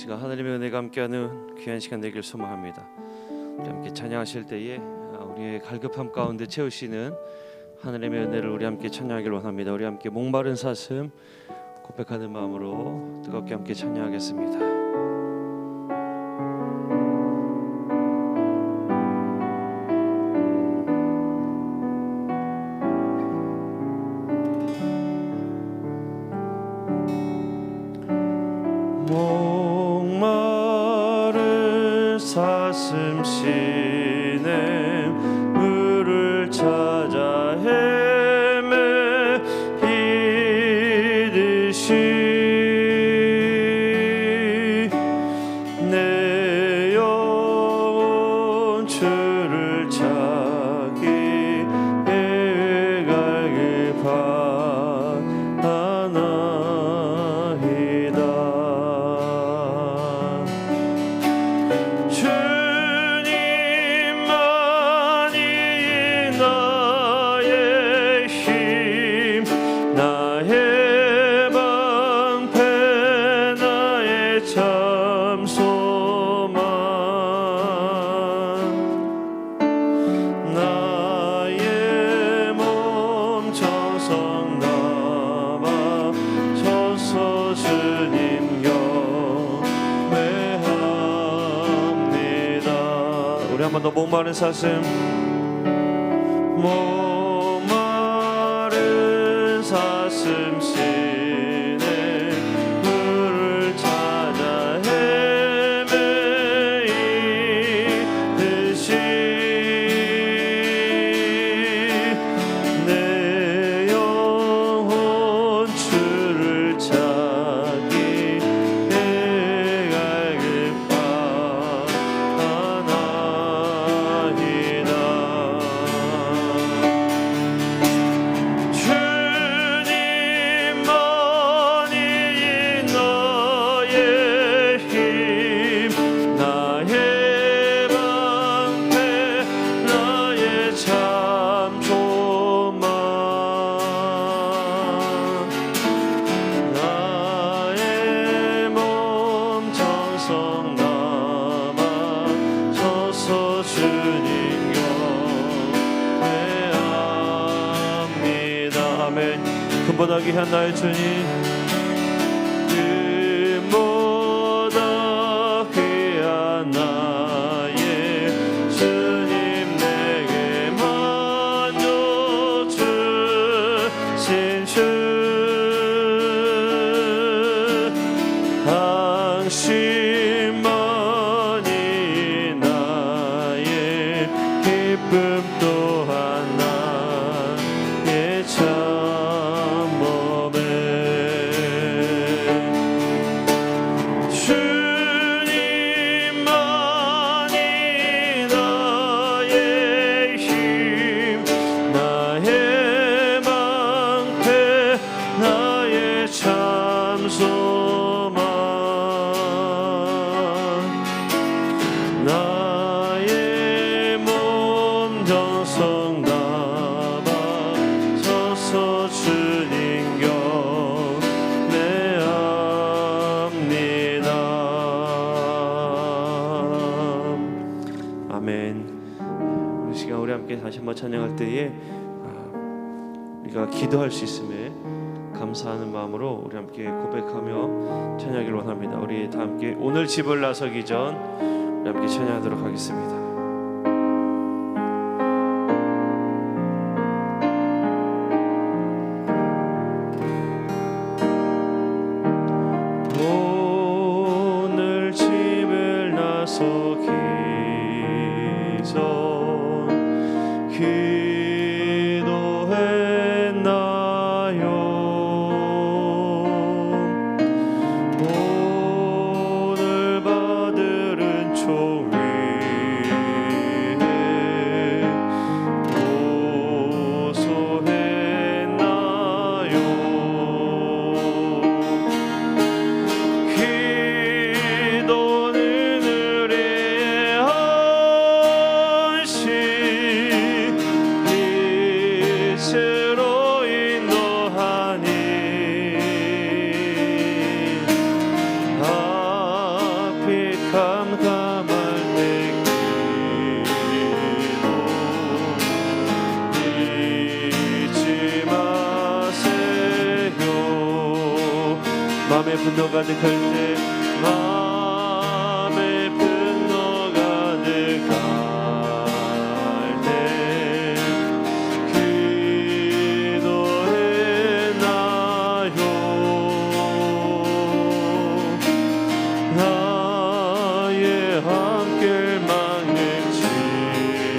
시간 하나님의 은혜가 함께하는 귀한 시간 되길 소망합니다. 우리 함께 찬양하실 때에 우리의 갈급함 가운데 채우시는 하나님의 은혜를 우리 함께 찬양하길 원합니다. 우리 함께 목마른 사슴 고백하는 마음으로 뜨겁게 함께 찬양하겠습니다. 목마른 사슴 시내 물을 찾아 헤매이듯이 내 영혼 주를 찾기 갈길 바라나이다. 한 번 더 목마른 사슴 목마른 사슴 시내 물을 찾아 헤매이듯이 내 영혼 주를 찾기 갈길 금보다 귀한 나의 주님, 금보다 귀한 나의 주님, 내게 만족 주신 주 당신만이 나의 기쁨 또한 나의 참 나의 몸 정성 담아 서서 주님 경배합니다. 아멘. 우리 시간 우리 함께 다시 한번 찬양할 때에 우리가 기도할 수 있음에 감사하는 마음으로 우리 함께 고백하며 찬양하기를 원합니다. 우리 다 함께 오늘 집을 나서기 전 우리 함께 찬양하도록 하겠습니다. 오늘 집을 나서기 전 오늘 받을 은총 마음에 분노 가득할 때 마음에 분노 가득할 때 기도했나요? 나의 함께 막는 친구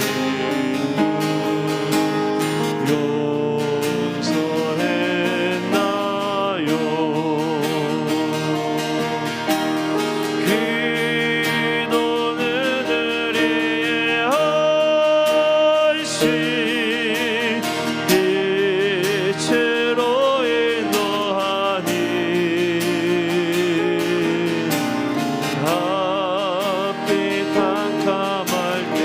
용서했나요? 기도는 의리의 안식 빛으로 인도하니 앞이 캄캄할 때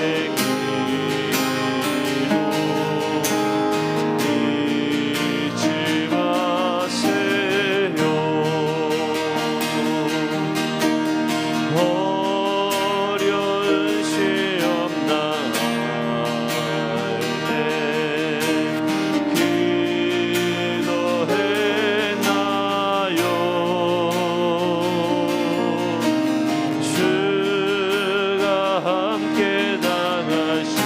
잊지 마세요. 어려운 시험 당할 때 기도했나요? 주가 함께 나가시며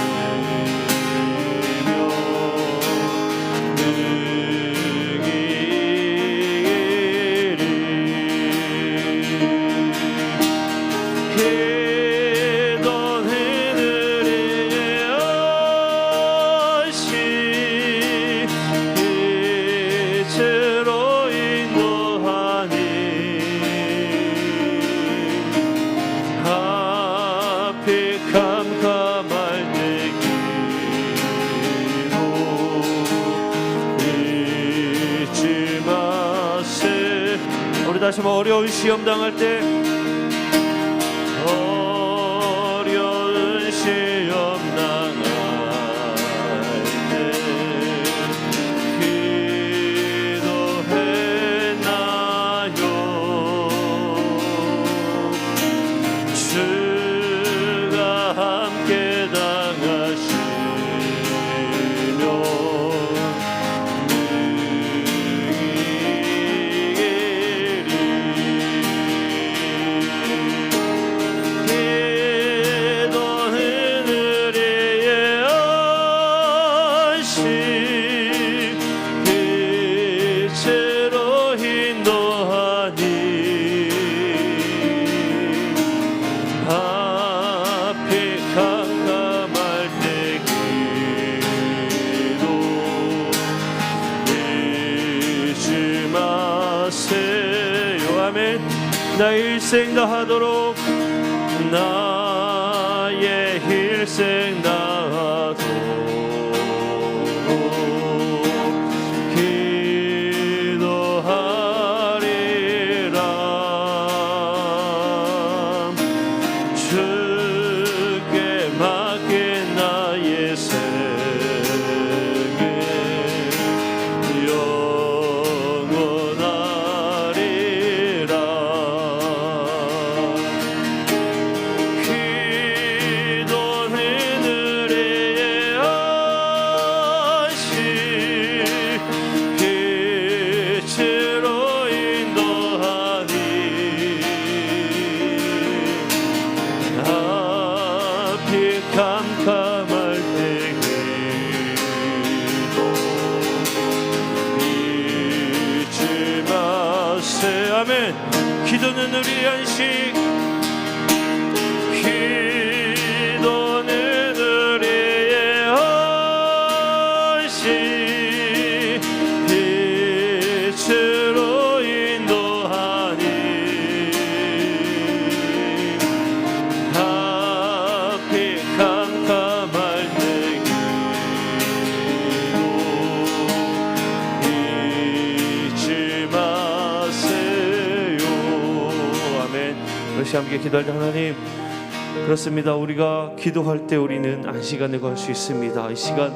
기도는 의리의 안식 빛으로 인도하니 앞이 캄캄할 때 기도 잊지 마세요. 우리 다시 한번 어려운 시험 당할 때 어려운 시험 당할 때 기도했나요? 주가 함께 당하시며 기도는 의리의 안식 빛으로 인도하니 앞이 캄캄할 때 기도 잊지 마세요. 아멘. 나의 일생 다하도록 나의 일생 다하도록 기도하리라. 주께 맡긴 나의 생애 영원하리라. 기도는 의리의 안식 빛으로 인도하니 앞이 캄캄할 때 기도 잊지 마세요. 아멘. 기도는 우리 안식 기도는 우리의 안식 빛으로 인도하니 앞이 캄캄할 때 기도 잊지 마세요. 아멘. 그것이 함께 기도할 때 하나님, 그렇습니다. 우리가 기도할 때 우리는 안식안에 갈 수 있습니다. 이 시간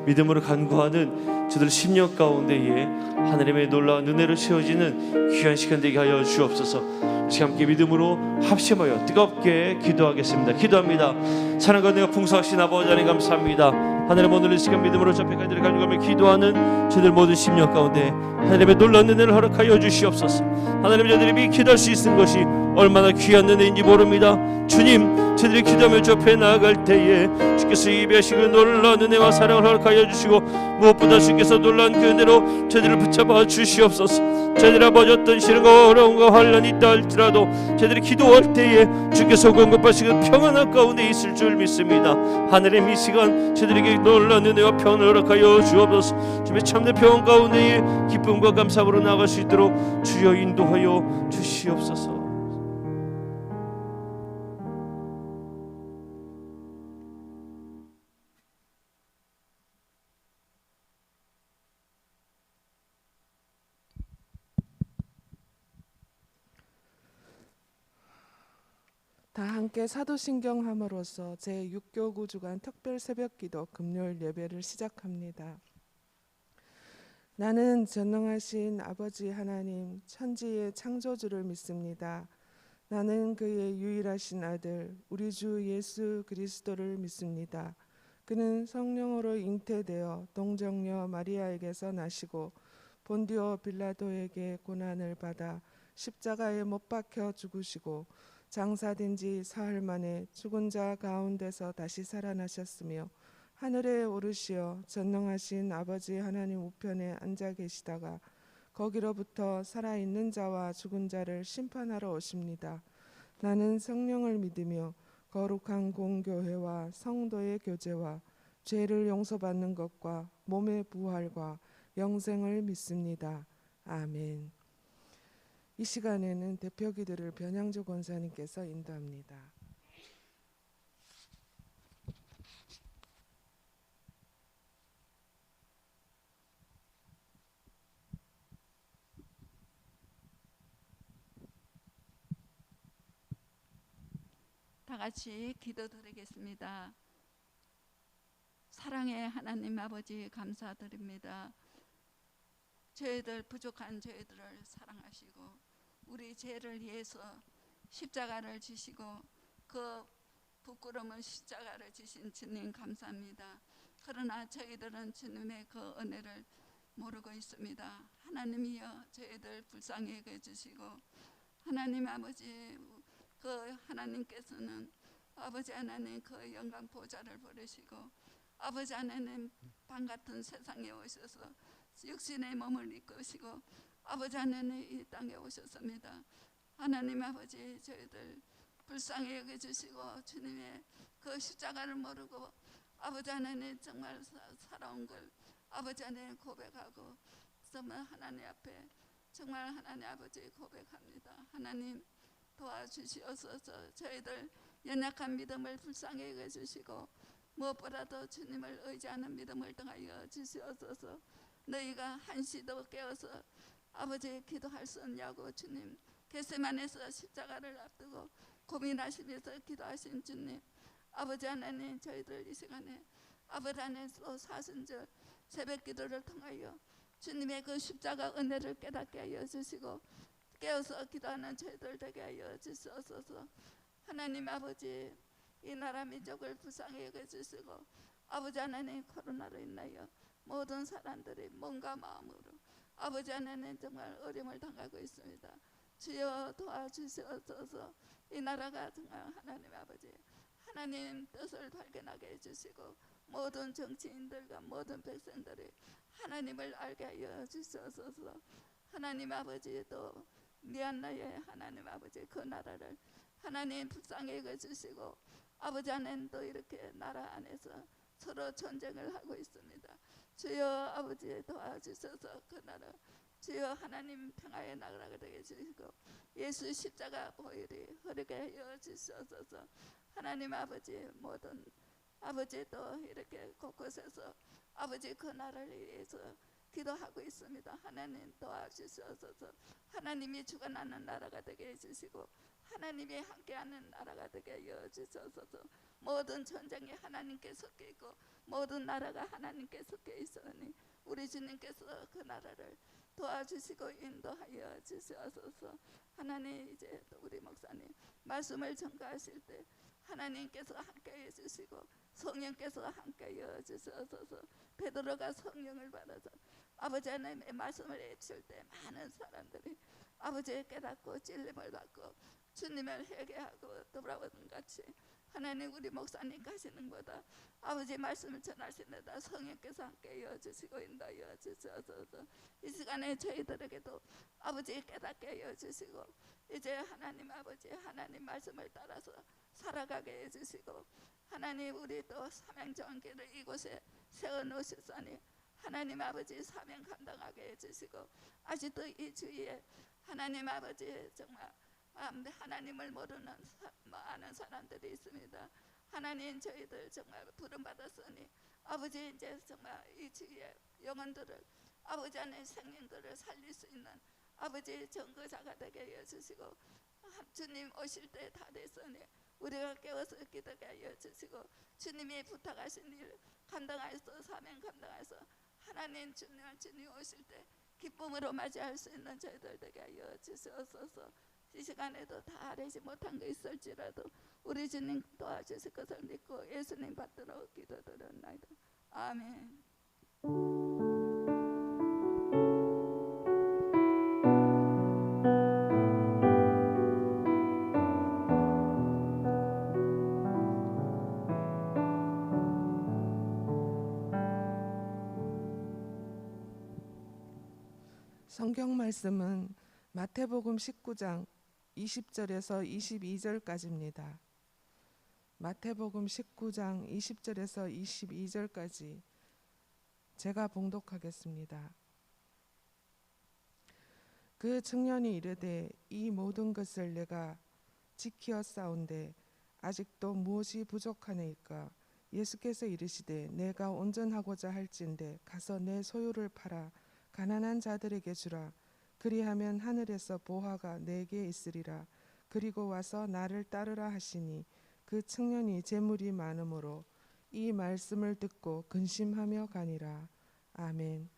믿음으로 간구하는 저들 심령 가운데에 하나님의 놀라운 은혜로 채워지는 귀한 시간 되게 하여 주옵소서. 함께 믿음으로 합심하여 뜨겁게 기도하겠습니다. 기도합니다. 사랑과 은혜가 풍성하신 아버지 하나님 감사합니다. 하나님 오늘 이 시간 믿음으로 접해가기를 간절하며 기도하는 저들 모든 심령 가운데 하나님의 놀라운 은혜를 허락하여 주시옵소서. 하나님 저들이 미 기도할 수 있는 것이 얼마나 귀한 은혜인지 모릅니다. 주님 저들이 기도하며 접해 나아갈 때에 주께서 예배하시고 놀라운 은혜와 사랑을 허락하여 주시고 무엇보다 주께서 놀라운 그 은혜로 저들을 붙잡아 주시옵소서. 저희들 아버지 어떤 시련과 어려움과 환난이 있다 할지라도 저희들이 기도할 때에 주께서 공급하시고 평안한 가운데 있을 줄 믿습니다. 하늘의 이 시간 저희들에게 놀라운 은혜와 평안을 허락하여 주옵소서. 주님의 참된 평안 가운데에 기쁨과 감사로 나아갈 수 있도록 주여 인도하여 주시옵소서. 다 함께 사도신경함으로써 제6교구 주간 특별 새벽기도 금요일 예배를 시작합니다. 나는 전능하신 아버지 하나님 천지의 창조주를 믿습니다. 나는 그의 유일하신 아들 우리 주 예수 그리스도를 믿습니다. 그는 성령으로 잉태되어 동정녀 마리아에게서 나시고 본디오 빌라도에게 고난을 받아 십자가에 못 박혀 죽으시고 장사된 지 사흘 만에 죽은 자 가운데서 다시 살아나셨으며 하늘에 오르시어 전능하신 아버지 하나님 우편에 앉아 계시다가 거기로부터 살아있는 자와 죽은 자를 심판하러 오십니다. 나는 성령을 믿으며 거룩한 공교회와 성도의 교제와 죄를 용서받는 것과 몸의 부활과 영생을 믿습니다. 아멘. 이 시간에는 대표기도를 변양조 권사님께서 인도합니다. 다 같이 기도드리겠습니다. 사랑의 하나님 아버지 감사드립니다. 저희들 부족한 저희들을 사랑하시고 우리 죄를 위해서 십자가를 지시고 그 부끄러움은 십자가를 지신 주님 감사합니다. 그러나 저희들은 주님의 그 은혜를 모르고 있습니다. 하나님이여 저희들 불쌍히 여겨주시고 하나님 아버지 그 하나님께서는 아버지 하나님 그 영광 보좌를 버리시고 아버지 하나님 밤같은 세상에 오셔서 육신의 몸을 이끄시고 아버지 하나님 이 땅에 오셨습니다. 하나님 아버지 저희들 불쌍히 여겨주시고 주님의 그 십자가를 모르고 아버지 하나님 정말 살아온 걸 아버지 하나님 고백하고 정말 하나님 앞에 정말 하나님 아버지 고백합니다. 하나님 도와주시옵소서. 저희들 연약한 믿음을 불쌍히 여겨주시고 무엇보다도 주님을 의지하는 믿음을 더하여 주시옵소서. 너희가 한시도 깨어서 아버지 기도할 수 없냐고 주님 겟세마네에서 십자가를 앞두고 고민하시면서 기도하신 주님 아버지 하나님 저희들 이 시간에 아버지 하나님 또 사순절 새벽 기도를 통하여 주님의 그 십자가 은혜를 깨닫게 하여 주시고 깨어서 기도하는 저희들 되게 하여 주시옵소서. 하나님 아버지 이 나라 민족을 불쌍히 여겨주시고 아버지 하나님 코로나로 인하여 모든 사람들이 몸과 마음으로 아버지 하나님 정말 어려움을 당하고 있습니다. 주여 도와주시옵소서. 이 나라가 정말 하나님 아버지 하나님 뜻을 발견하게 해주시고 모든 정치인들과 모든 백성들이 하나님을 알게 하여 주시옵소서. 하나님 아버지 또 미얀마의 하나님 아버지 그 나라를 하나님 불쌍히 여겨주시고 아버지 하나님 또 이렇게 나라 안에서 서로 전쟁을 하고 있습니다. 주여 아버지 도와주셔서 그 나라 주여 하나님 평화의 나라가 되게 해주시고 예수 십자가 보혈이 흐르게 하여 주시옵소서. 하나님 아버지 모든 아버지 또 이렇게 곳곳에서 아버지 그 나라를 위해서 기도하고 있습니다. 하나님 도와주시옵소서. 하나님이 주관하는 나라가 되게 해주시고 하나님이 함께하는 나라가 되게 하여 주시옵소서. 모든 전쟁이 하나님께 섞여 있고 모든 나라가 하나님께서 계시오니 우리 주님께서 그 나라를 도와주시고 인도하여 주시옵소서. 하나님, 이제 또 우리 목사님 말씀을 전가하실 때 하나님께서 함께해 주시고 성령께서 함께해 주시옵소서. 베드로가 성령을 받아서 아버지 하나님의 말씀을 해줄 때 많은 사람들이 아버지의 깨닫고 찔림을 받고 주님을 회개하고 돌아오는 같이 하나님, 우리 목사님 가시는 보다 아버지 말씀을 전하시는다 성령께서 함께 이어주시고 인도하여 주셔서 이 시간에 저희들에게도 아버지 깨닫게 해주시고 이제 하나님 아버지 하나님 말씀을 따라서 살아가게 해주시고 하나님, 우리 또 사명 전기를 이곳에 세워놓으셨으니 하나님 아버지 사명 감당하게 해주시고 아직도 이 주위에 하나님 아버지 정말 하나님을 모르는 많은 사람들이 있습니다. 하나님, 저희들 정말 부름 받았으니 아버지 이제 정말 이 주위에 영혼들을 아버지 안에 생명들을 살릴 수 있는 아버지 전거자가 되게 해주시고 주님 오실 때 다 됐으니 우리가 깨워서 기도하게 하여 주시고 주님이 부탁하신 일 감당하여서 사명 감당해서 하나님 주님 오실 때 기쁨으로 맞이할 수 있는 저희들 되게 하여 주시옵소서. 이 시간에도 다 알지 못한 거 있을지라도 우리 주님 도와주실 것을 믿고 예수님 받도록 기도드렸나이다. 아멘. 성경 말씀은 마태복음 19장 20절에서 22절까지입니다. 마태복음 19장 20절에서 22절까지 제가 봉독하겠습니다. 그 청년이 이르되 이 모든 것을 내가 지키었사온데 아직도 무엇이 부족하니까? 예수께서 이르시되 내가 온전하고자 할진대 가서 내 소유를 팔아 가난한 자들에게 주라. 그리하면 하늘에서 보화가 내게 있으리라. 그리고 와서 나를 따르라 하시니 그 청년이 재물이 많으므로 이 말씀을 듣고 근심하며 가니라. 아멘.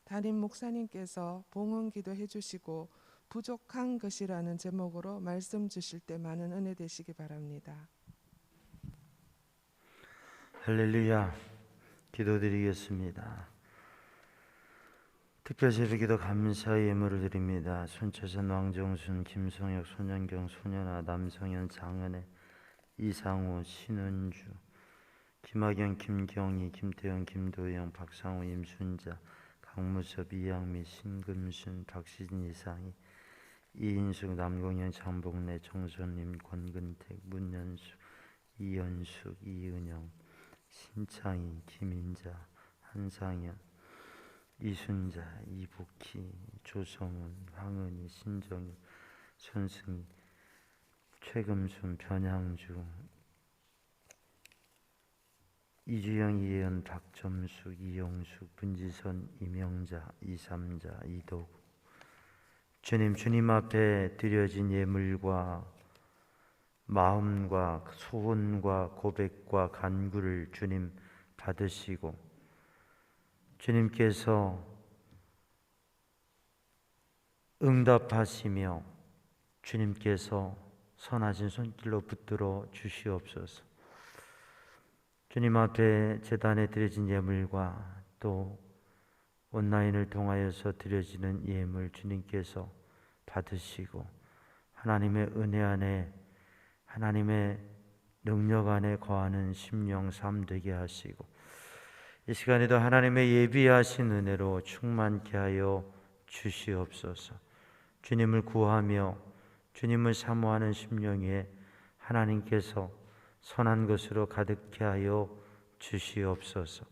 담임 목사님께서 봉헌 기도해 주시고 부족한 것이라는 제목으로 말씀 주실 때 많은 은혜 되시기 바랍니다. 할렐루야. 기도드리겠습니다. 특별 새벽기도 감사의 예물을 드립니다. 손채선, 왕정순, 김성혁, 손연경, 손연아, 남성현, 장은혜, 이상우, 신은주, 김학영, 김경희, 김태영, 김도영, 박상우, 임순자, 강무섭, 이양미, 신금순, 박시진, 이상희, 이인숙, 남공현, 장복래, 정선님, 권근택, 문연수, 이연숙, 이은영, 신창희, 김인자, 한상현, 이순자, 이복희, 조성은, 황은희, 신정희, 손승희, 최금순, 변향주, 이주영, 이혜연, 박점숙, 이용숙, 분지선, 이명자, 이삼자, 이도구. 주님 앞에 드려진 예물과 마음과 소원과 고백과 간구를 주님 받으시고 주님께서 응답하시며 주님께서 선하신 손길로 붙들어 주시옵소서. 주님 앞에 제단에 드려진 예물과 또 온라인을 통하여서 드려지는 예물 주님께서 받으시고 하나님의 은혜 안에 하나님의 능력 안에 거하는 심령 삶 되게 하시고 이 시간에도 하나님의 예비하신 은혜로 충만케 하여 주시옵소서. 주님을 구하며 주님을 사모하는 심령에 하나님께서 선한 것으로 가득케 하여 주시옵소서.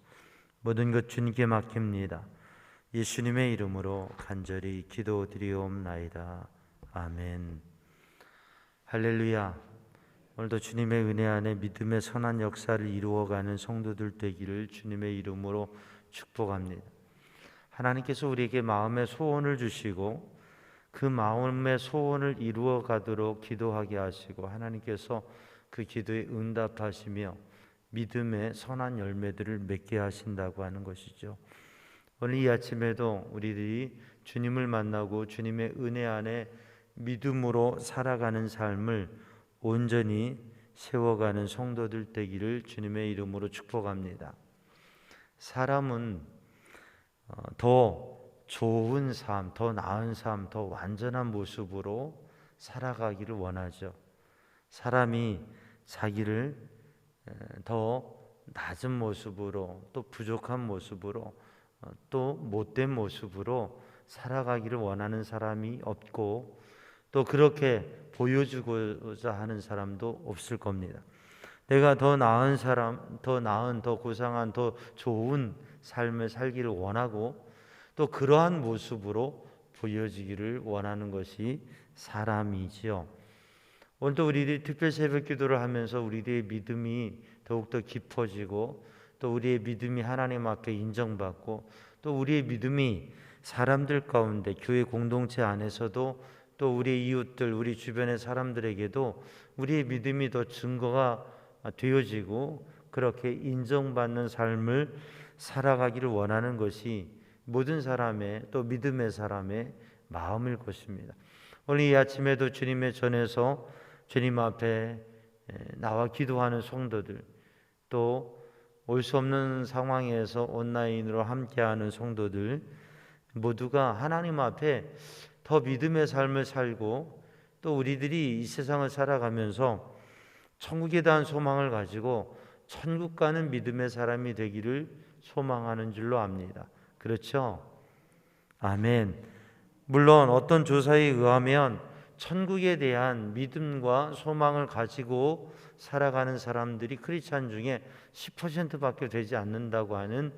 모든 것 주님께 맡깁니다. 예수님의 이름으로 간절히 기도드리옵나이다. 아멘. 할렐루야. 오늘도 주님의 은혜 안에 믿음의 선한 역사를 이루어가는 성도들 되기를 주님의 이름으로 축복합니다. 하나님께서 우리에게 마음의 소원을 주시고 그 마음의 소원을 이루어가도록 기도하게 하시고 하나님께서 그 기도에 응답하시며 믿음의 선한 열매들을 맺게 하신다고 하는 것이죠. 오늘 이 아침에도 우리들이 주님을 만나고 주님의 은혜 안에 믿음으로 살아가는 삶을 온전히 세워가는 성도들 되기를 주님의 이름으로 축복합니다. 사람은 더 좋은 삶, 더 나은 삶, 더 완전한 모습으로 살아가기를 원하죠. 사람이 자기를 더 낮은 모습으로, 또 부족한 모습으로, 또 못된 모습으로 살아가기를 원하는 사람이 없고, 또 그렇게 보여주고자 하는 사람도 없을 겁니다. 내가 더 나은 사람, 더 나은, 더 고상한, 더 좋은 삶을 살기를 원하고, 또 그러한 모습으로 보여지기를 원하는 것이 사람이지요. 오늘도 우리들이 특별 새벽 기도를 하면서 우리들의 믿음이 더욱더 깊어지고, 또 우리의 믿음이 하나님 앞에 인정받고, 또 우리의 믿음이 사람들 가운데 교회 공동체 안에서도, 또 우리의 이웃들, 우리 주변의 사람들에게도 우리의 믿음이 더 증거가 되어지고, 그렇게 인정받는 삶을 살아가기를 원하는 것이 모든 사람의, 또 믿음의 사람의 마음일 것입니다. 오늘 이 아침에도 주님의 전에서 주님 앞에 나와 기도하는 성도들, 또 올 수 없는 상황에서 온라인으로 함께하는 성도들 모두가 하나님 앞에 더 믿음의 삶을 살고, 또 우리들이 이 세상을 살아가면서 천국에 대한 소망을 가지고 천국 가는 믿음의 사람이 되기를 소망하는 줄로 압니다. 그렇죠? 아멘. 물론 어떤 조사에 의하면 천국에 대한 믿음과 소망을 가지고 살아가는 사람들이 크리스찬 중에 10%밖에 되지 않는다고 하는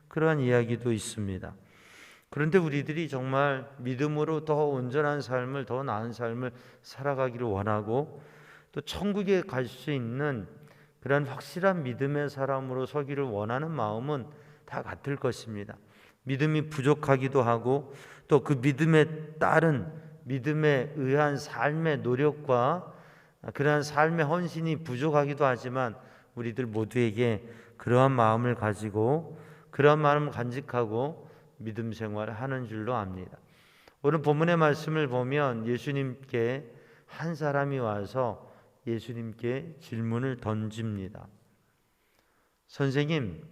그러한 이야기도 있습니다. 그런데 우리들이 정말 믿음으로 더 온전한 삶을, 더 나은 삶을 살아가기를 원하고, 또 천국에 갈 수 있는 그런 확실한 믿음의 사람으로 서기를 원하는 마음은 다 같을 것입니다. 믿음이 부족하기도 하고, 또 그 믿음에 따른 믿음에 의한 삶의 노력과 그러한 삶의 헌신이 부족하기도 하지만, 우리들 모두에게 그러한 마음을 가지고 그러한 마음을 간직하고 믿음 생활을 하는 줄로 압니다. 오늘 본문의 말씀을 보면 예수님께 한 사람이 와서 예수님께 질문을 던집니다. 선생님,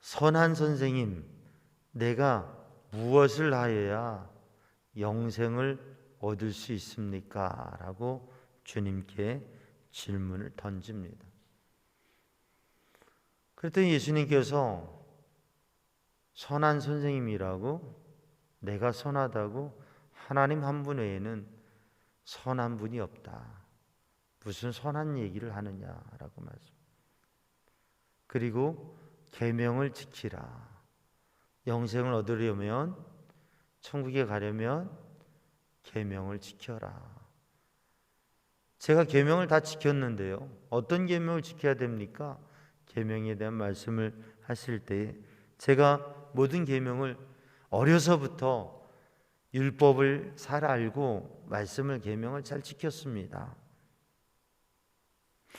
선한 선생님, 내가 무엇을 하여야 영생을 얻을 수 있습니까? 라고 주님께 질문을 던집니다. 그랬더니 예수님께서 선한 선생님이라고, 내가 선하다고, 하나님 한 분 외에는 선한 분이 없다. 무슨 선한 얘기를 하느냐라고 말씀. 그리고 계명을 지키라. 영생을 얻으려면, 천국에 가려면 계명을 지켜라. 제가 계명을 다 지켰는데요. 어떤 계명을 지켜야 됩니까? 계명에 대한 말씀을 하실 때 제가 모든 계명을 어려서부터 율법을 잘 알고 말씀을, 계명을 잘 지켰습니다.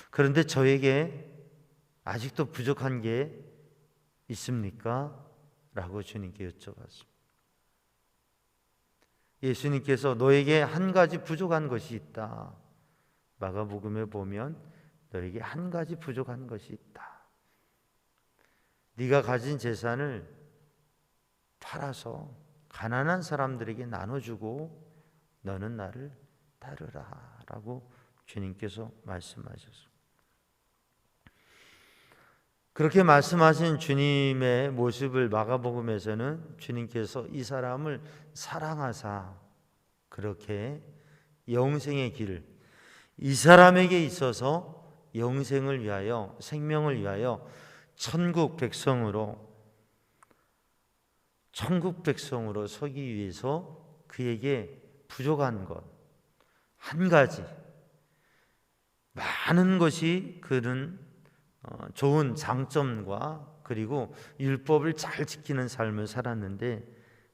그런데 저에게 아직도 부족한 게 있습니까? 라고 주님께 여쭤봤습니다. 예수님께서 너에게 한 가지 부족한 것이 있다. 마가복음에 보면 너에게 한 가지 부족한 것이 있다. 네가 가진 재산을 팔아서 가난한 사람들에게 나눠주고 너는 나를 따르라 라고 주님께서 말씀하셨습니다. 그렇게 말씀하신 주님의 모습을 마가복음에서는 주님께서 이 사람을 사랑하사 그렇게 영생의 길을, 이 사람에게 있어서 영생을 위하여, 생명을 위하여 천국 백성으로 서기 위해서 그에게 부족한 것 한 가지, 많은 것이 그는 좋은 장점과 그리고 율법을 잘 지키는 삶을 살았는데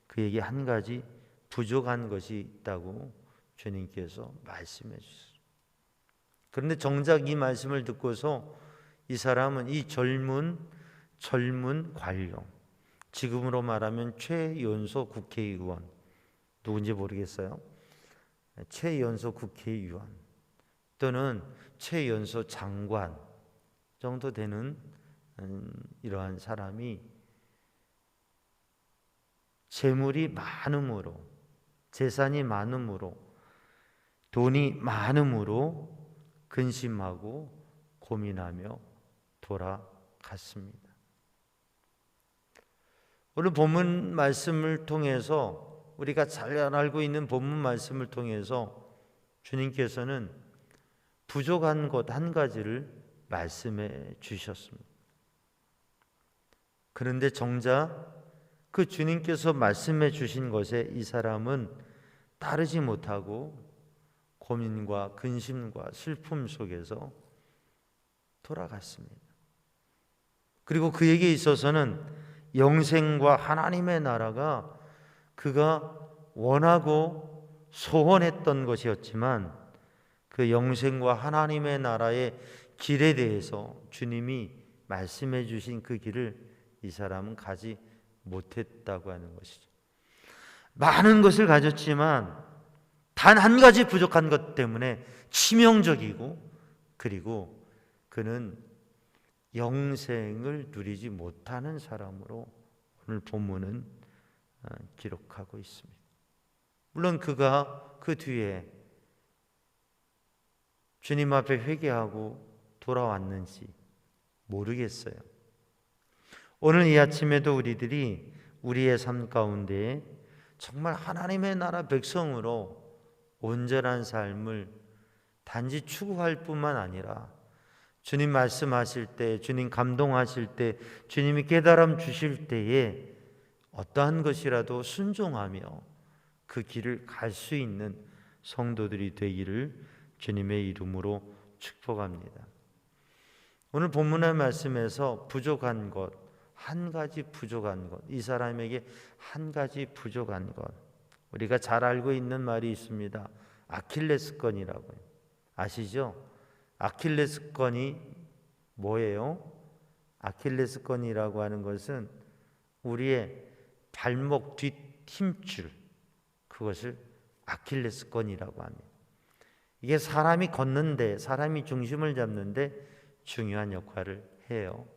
그에게 한 가지 부족한 것이 있다고 주님께서 말씀해 주셨습니다. 그런데 정작 이 말씀을 듣고서 이 사람은 이 젊은 관료, 지금으로 말하면 최연소 국회의원, 누군지 모르겠어요. 최연소 국회의원 또는 최연소 장관 정도 되는 이러한 사람이 재물이 많음으로, 재산이 많음으로, 돈이 많음으로 근심하고 고민하며 돌아갔습니다. 오늘 본문 말씀을 통해서, 우리가 잘 알고 있는 본문 말씀을 통해서 주님께서는 부족한 것 한 가지를 말씀해 주셨습니다. 그런데 정작 그 주님께서 말씀해 주신 것에 이 사람은 따르지 못하고 고민과 근심과 슬픔 속에서 돌아갔습니다. 그리고 그에게 있어서는 영생과 하나님의 나라가 그가 원하고 소원했던 것이었지만 그 영생과 하나님의 나라의 길에 대해서 주님이 말씀해 주신 그 길을 이 사람은 가지 못했다고 하는 것이죠. 많은 것을 가졌지만 단 한 가지 부족한 것 때문에 치명적이고, 그리고 그는 영생을 누리지 못하는 사람으로 오늘 본문은 기록하고 있습니다. 물론 그가 그 뒤에 주님 앞에 회개하고 돌아왔는지 모르겠어요. 오늘 이 아침에도 우리들이 우리의 삶 가운데 정말 하나님의 나라 백성으로 온전한 삶을 단지 추구할 뿐만 아니라 주님 말씀하실 때, 주님 감동하실 때, 주님이 깨달음 주실 때에 어떠한 것이라도 순종하며 그 길을 갈 수 있는 성도들이 되기를 주님의 이름으로 축복합니다. 오늘 본문의 말씀에서 부족한 것, 한 가지 부족한 것, 이 사람에게 한 가지 부족한 것, 우리가 잘 알고 있는 말이 있습니다. 아킬레스건이라고요. 아시죠? 아킬레스건이 뭐예요? 아킬레스건이라고 하는 것은 우리의 발목 뒷 힘줄, 그것을 아킬레스건이라고 합니다. 이게 사람이 걷는데, 사람이 중심을 잡는데 중요한 역할을 해요.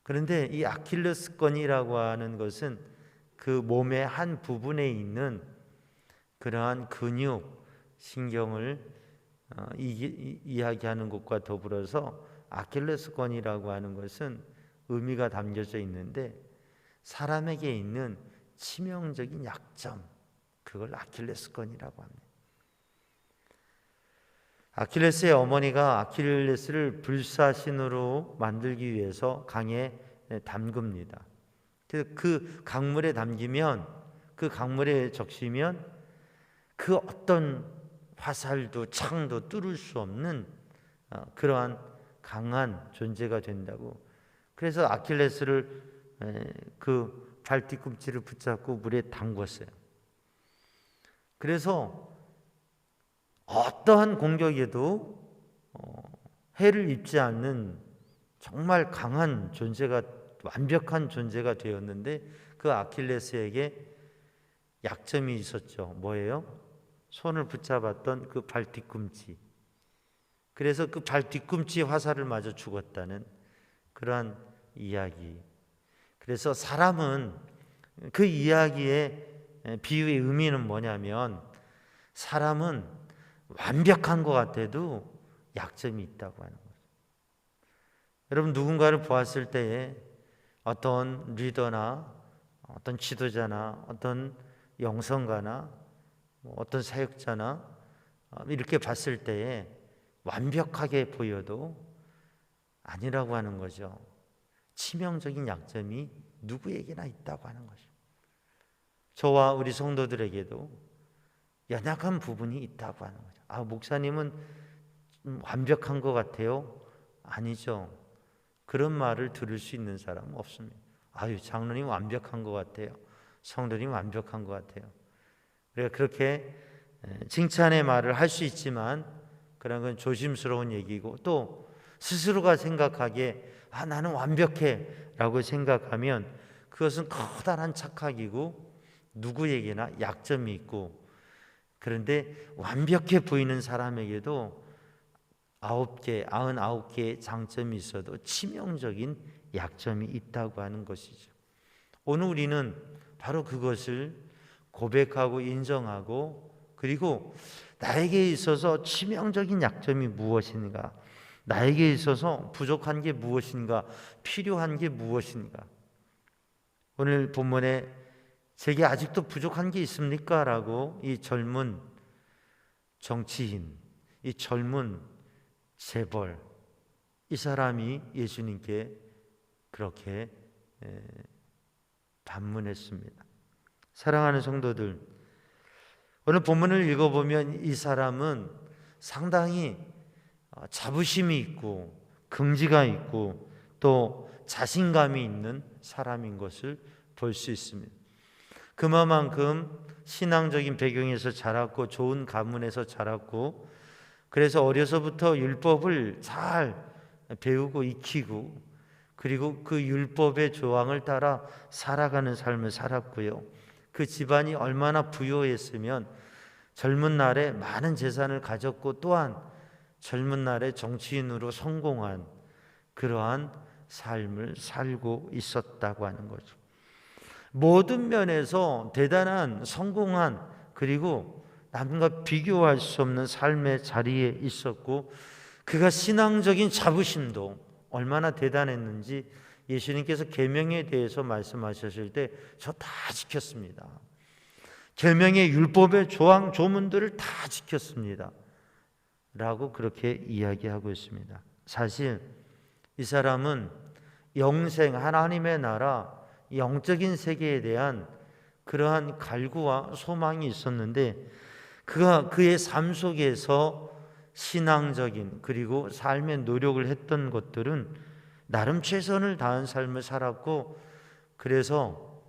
그런데 이 아킬레스건이라고 하는 것은 그 몸의 한 부분에 있는 그러한 근육, 신경을 이야기하는 것과 더불어서 아킬레스건이라고 하는 것은 의미가 담겨져 있는데 사람에게 있는 치명적인 약점, 그걸 아킬레스건이라고 합니다. 아킬레스의 어머니가 아킬레스를 불사신으로 만들기 위해서 강에 담급니다. 그 강물에 담기면, 그 강물에 적시면 그 어떤 화살도 창도 뚫을 수 없는 그러한 강한 존재가 된다고. 그래서 아킬레스를 그 발 뒤꿈치를 붙잡고 물에 담궜어요. 그래서 어떠한 공격에도 해를 입지 않는 정말 강한 존재가, 완벽한 존재가 되었는데 그 아킬레스에게 약점이 있었죠. 뭐예요? 손을 붙잡았던 그 발 뒤꿈치. 그래서 그 발 뒤꿈치 화살을 맞아 죽었다는 그러한 이야기. 그래서 사람은 그 이야기의 비유의 의미는 뭐냐면 사람은 완벽한 것 같아도 약점이 있다고 하는 거죠. 여러분, 누군가를 보았을 때에 어떤 리더나 어떤 지도자나 어떤 영성가나 어떤 사역자나 이렇게 봤을 때에 완벽하게 보여도 아니라고 하는 거죠. 치명적인 약점이 누구에게나 있다고 하는 거죠. 저와 우리 성도들에게도 연약한 부분이 있다고 하는 거죠. 아, 목사님은 완벽한 것 같아요? 아니죠. 그런 말을 들을 수 있는 사람은 없습니다. 아유, 장로님 완벽한 것 같아요. 성도님 완벽한 것 같아요. 그렇게 칭찬의 말을 할 수 있지만 그런 건 조심스러운 얘기고, 또 스스로가 생각하기에 나는 완벽해 라고 생각하면 그것은 커다란 착각이고 누구에게나 약점이 있고, 그런데 완벽해 보이는 사람에게도 99개의 장점이 있어도 치명적인 약점이 있다고 하는 것이죠. 오늘 우리는 바로 그것을 고백하고 인정하고, 그리고 나에게 있어서 치명적인 약점이 무엇인가, 나에게 있어서 부족한 게 무엇인가, 필요한 게 무엇인가. 오늘 본문에 제게 아직도 부족한 게 있습니까? 라고 이 젊은 정치인, 이 젊은 재벌, 이 사람이 예수님께 그렇게 반문했습니다. 사랑하는 성도들, 오늘 본문을 읽어보면 이 사람은 상당히 자부심이 있고 긍지가 있고 또 자신감이 있는 사람인 것을 볼 수 있습니다. 그만큼 신앙적인 배경에서 자랐고 좋은 가문에서 자랐고, 그래서 어려서부터 율법을 잘 배우고 익히고, 그리고 그 율법의 조항을 따라 살아가는 삶을 살았고요. 그 집안이 얼마나 부유했으면 젊은 날에 많은 재산을 가졌고, 또한 젊은 날에 정치인으로 성공한 그러한 삶을 살고 있었다고 하는 거죠. 모든 면에서 대단한 성공한, 그리고 남과 비교할 수 없는 삶의 자리에 있었고, 그가 신앙적인 자부심도 얼마나 대단했는지 예수님께서 계명에 대해서 말씀하셨을 때 저 다 지켰습니다. 계명의 율법의 조항 조문들을 다 지켰습니다 라고 그렇게 이야기하고 있습니다. 사실 이 사람은 영생, 하나님의 나라, 영적인 세계에 대한 그러한 갈구와 소망이 있었는데, 그가 그의 삶 속에서 신앙적인 그리고 삶의 노력을 했던 것들은 나름 최선을 다한 삶을 살았고, 그래서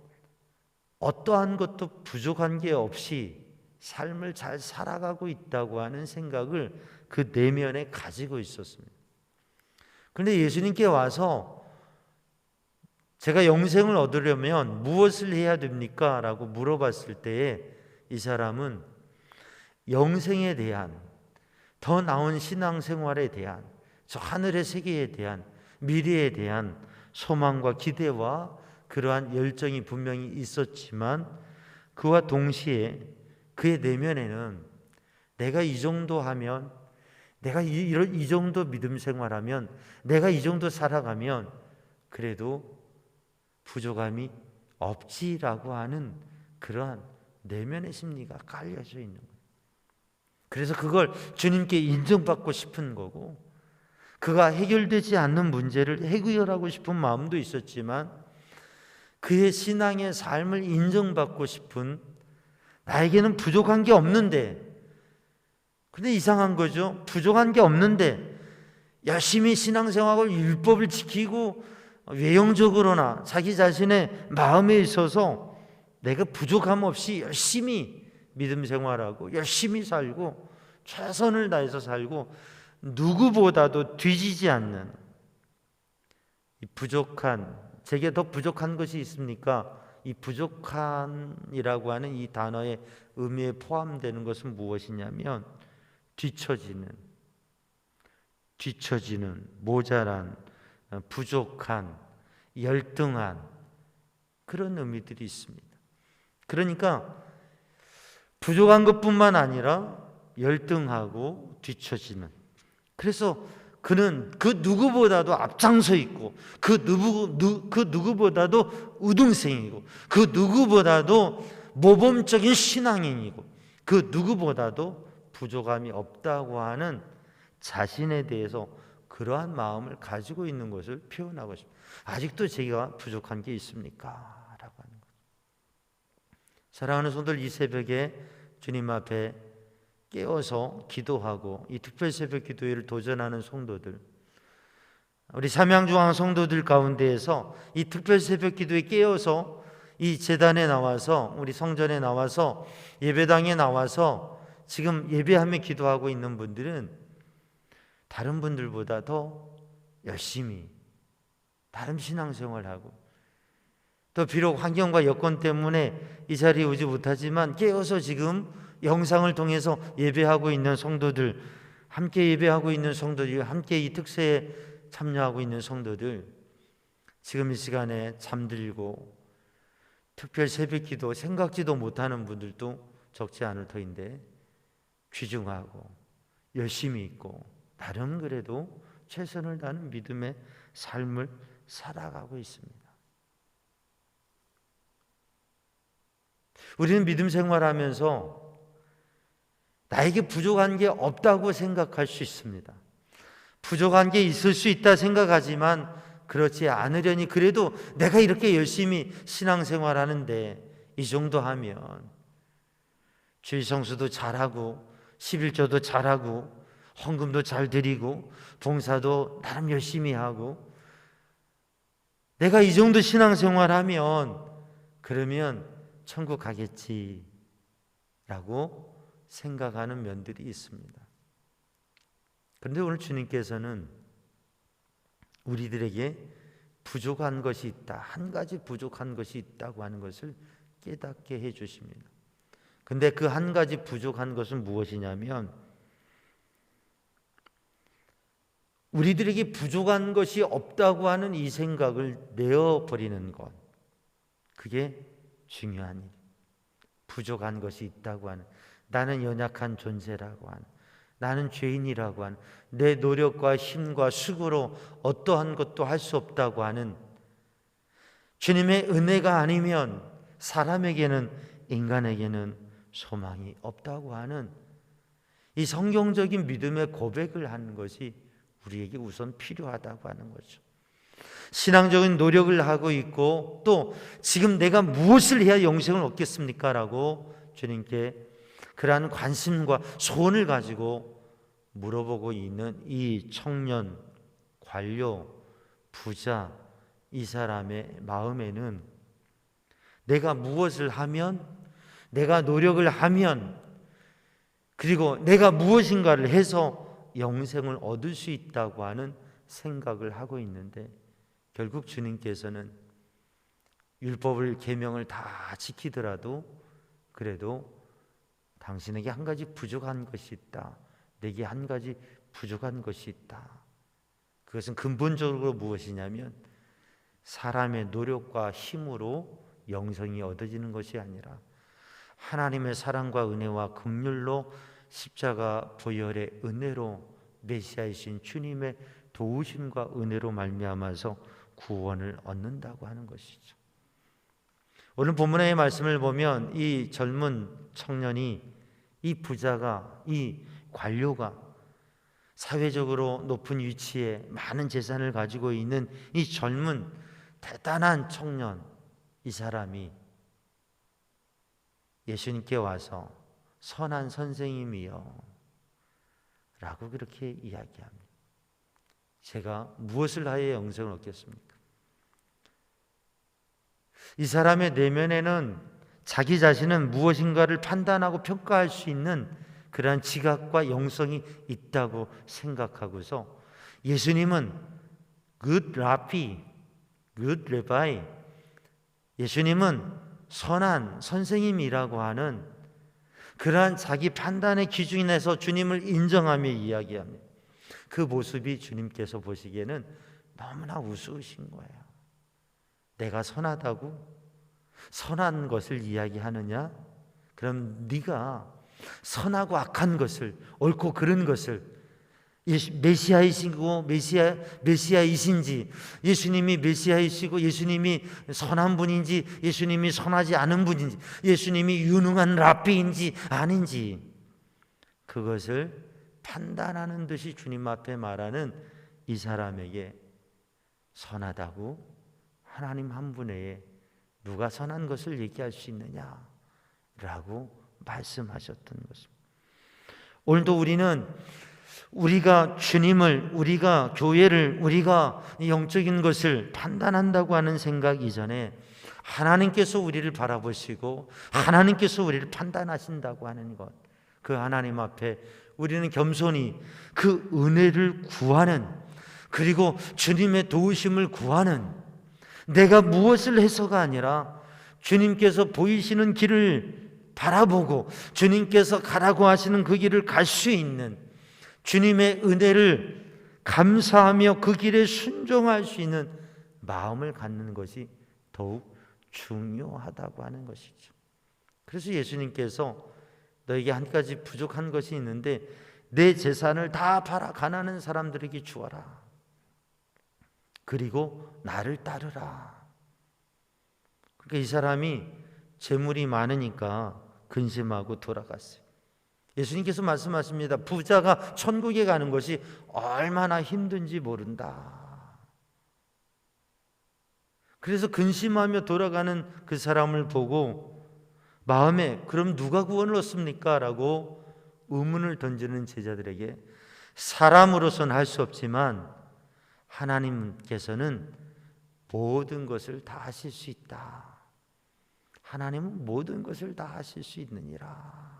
어떠한 것도 부족한 게 없이 삶을 잘 살아가고 있다고 하는 생각을 그 내면에 가지고 있었습니다. 그런데 예수님께 와서 제가 영생을 얻으려면 무엇을 해야 됩니까? 라고 물어봤을 때에 이 사람은 영생에 대한, 더 나은 신앙생활에 대한, 저 하늘의 세계에 대한, 미래에 대한 소망과 기대와 그러한 열정이 분명히 있었지만, 그와 동시에 그의 내면에는 내가 이 정도 하면, 내가 이 정도 믿음 생활하면, 내가 이 정도 살아가면 그래도 부족함이 없지라고 하는 그러한 내면의 심리가 깔려져 있는 거예요. 그래서 그걸 주님께 인정받고 싶은 거고, 그가 해결되지 않는 문제를 해결하고 싶은 마음도 있었지만, 그의 신앙의 삶을 인정받고 싶은, 나에게는 부족한 게 없는데, 근데 이상한 거죠. 부족한 게 없는데 열심히 신앙생활을, 율법을 지키고 외형적으로나 자기 자신의 마음에 있어서 내가 부족함 없이 열심히 믿음 생활하고 열심히 살고 최선을 다해서 살고 누구보다도 뒤지지 않는, 이 부족한, 제게 더 부족한 것이 있습니까? 이 부족한이라고 하는 이 단어의 의미에 포함되는 것은 무엇이냐면 뒤처지는, 모자란, 부족한, 열등한 그런 의미들이 있습니다. 그러니까 부족한 것뿐만 아니라 열등하고 뒤처지는, 그래서 그는 그 누구보다도 앞장서 있고, 그 누구보다도 우등생이고, 그 누구보다도 모범적인 신앙인이고, 그 누구보다도 부족함이 없다고 하는 자신에 대해서 그러한 마음을 가지고 있는 것을 표현하고 싶습니다. 아직도 제가 부족한 게 있습니까? 라고 하는 거죠. 사랑하는 성도들, 이 새벽에 주님 앞에 깨어서 기도하고 이 특별 새벽 기도회를 도전하는 성도들, 우리 삼양중앙 성도들 가운데에서 이 특별 새벽 기도에 깨어서 이 제단에 나와서, 우리 성전에 나와서, 예배당에 나와서 지금 예배하며 기도하고 있는 분들은 다른 분들보다 더 열심히 나름 신앙생활하고, 또 비록 환경과 여건 때문에 이 자리에 오지 못하지만 깨어서 지금 영상을 통해서 예배하고 있는 성도들, 함께 예배하고 있는 성도들, 함께 이 특세에 참여하고 있는 성도들, 지금 이 시간에 잠들고 특별 새벽기도 생각지도 못하는 분들도 적지 않을 터인데 귀중하고 열심히 있고 나름 그래도 최선을 다하는 믿음의 삶을 살아가고 있습니다. 우리는 믿음 생활하면서 나에게 부족한 게 없다고 생각할 수 있습니다. 부족한 게 있을 수 있다 생각하지만 그렇지 않으려니, 그래도 내가 이렇게 열심히 신앙생활하는데 이 정도 하면 주일 성수도 잘하고 11조도 잘하고 헌금도 잘 드리고 봉사도 나름 열심히 하고, 내가 이 정도 신앙생활하면 그러면 천국 가겠지라고 생각하는 면들이 있습니다. 그런데 오늘 주님께서는 우리들에게 부족한 것이 있다, 한 가지 부족한 것이 있다고 하는 것을 깨닫게 해 주십니다. 근데 그 한 가지 부족한 것은 무엇이냐면, 우리들에게 부족한 것이 없다고 하는 이 생각을 내어버리는 것, 그게 중요한 일. 부족한 것이 있다고 하는, 나는 연약한 존재라고 하는, 나는 죄인이라고 하는, 내 노력과 힘과 수고로 어떠한 것도 할 수 없다고 하는, 주님의 은혜가 아니면 사람에게는, 인간에게는 소망이 없다고 하는 이 성경적인 믿음의 고백을 하는 것이 우리에게 우선 필요하다고 하는 거죠. 신앙적인 노력을 하고 있고, 또 지금 내가 무엇을 해야 영생을 얻겠습니까? 라고 주님께 그러한 관심과 소원을 가지고 물어보고 있는 이 청년, 관료, 부자, 이 사람의 마음에는 내가 무엇을 하면, 내가 노력을 하면, 그리고 내가 무엇인가를 해서 영생을 얻을 수 있다고 하는 생각을 하고 있는데, 결국 주님께서는 율법을, 계명을 다 지키더라도 그래도 당신에게 한 가지 부족한 것이 있다, 내게 한 가지 부족한 것이 있다. 그것은 근본적으로 무엇이냐면 사람의 노력과 힘으로 영생이 얻어지는 것이 아니라 하나님의 사랑과 은혜와 긍휼로 십자가 보혈의 은혜로, 메시아이신 주님의 도우심과 은혜로 말미암아서 구원을 얻는다고 하는 것이죠. 오늘 본문의 말씀을 보면 이 젊은 청년이, 이 부자가, 이 관료가, 사회적으로 높은 위치에 많은 재산을 가지고 있는 이 젊은 대단한 청년, 이 사람이 예수님께 와서 선한 선생님이여 라고 그렇게 이야기합니다. 제가 무엇을 하여 영생을 얻겠습니까? 이 사람의 내면에는 자기 자신은 무엇인가를 판단하고 평가할 수 있는 그러한 지각과 영성이 있다고 생각하고서 예수님은 good rabbi, good rabbi, 예수님은 선한 선생님이라고 하는 그러한 자기 판단의 기준에 내서 주님을 인정하며 이야기합니다. 그 모습이 주님께서 보시기에는 너무나 우스우신 거예요. 내가 선하다고? 선한 것을 이야기하느냐? 그럼 네가 선하고 악한 것을, 옳고 그른 것을, 메시아이시고 메시아이신지, 예수님이 메시아이시고 예수님이 선한 분인지 예수님이 선하지 않은 분인지, 예수님이 유능한 랍비인지 아닌지, 그것을 판단하는 듯이 주님 앞에 말하는 이 사람에게 선하다고? 하나님 한 분 외에 누가 선한 것을 얘기할 수 있느냐? 라고 말씀하셨던 것입니다. 오늘도 우리가 주님을, 우리가 교회를, 우리가 영적인 것을 판단한다고 하는 생각 이전에 하나님께서 우리를 바라보시고 하나님께서 우리를 판단하신다고 하는 것, 그 하나님 앞에 우리는 겸손히 그 은혜를 구하는, 그리고 주님의 도우심을 구하는, 내가 무엇을 해서가 아니라 주님께서 보이시는 길을 바라보고 주님께서 가라고 하시는 그 길을 갈 수 있는, 주님의 은혜를 감사하며 그 길에 순종할 수 있는 마음을 갖는 것이 더욱 중요하다고 하는 것이죠. 그래서 예수님께서 너에게 한 가지 부족한 것이 있는데 내 재산을 다 팔아 가난한 사람들에게 주어라. 그리고 나를 따르라. 그러니까 이 사람이 재물이 많으니까 근심하고 돌아갔어요. 예수님께서 말씀하십니다. 부자가 천국에 가는 것이 얼마나 힘든지 모른다. 그래서 근심하며 돌아가는 그 사람을 보고 마음에 그럼 누가 구원을 얻습니까? 라고 의문을 던지는 제자들에게 사람으로서는 할 수 없지만 하나님께서는 모든 것을 다 하실 수 있다. 하나님은 모든 것을 다 하실 수 있느니라.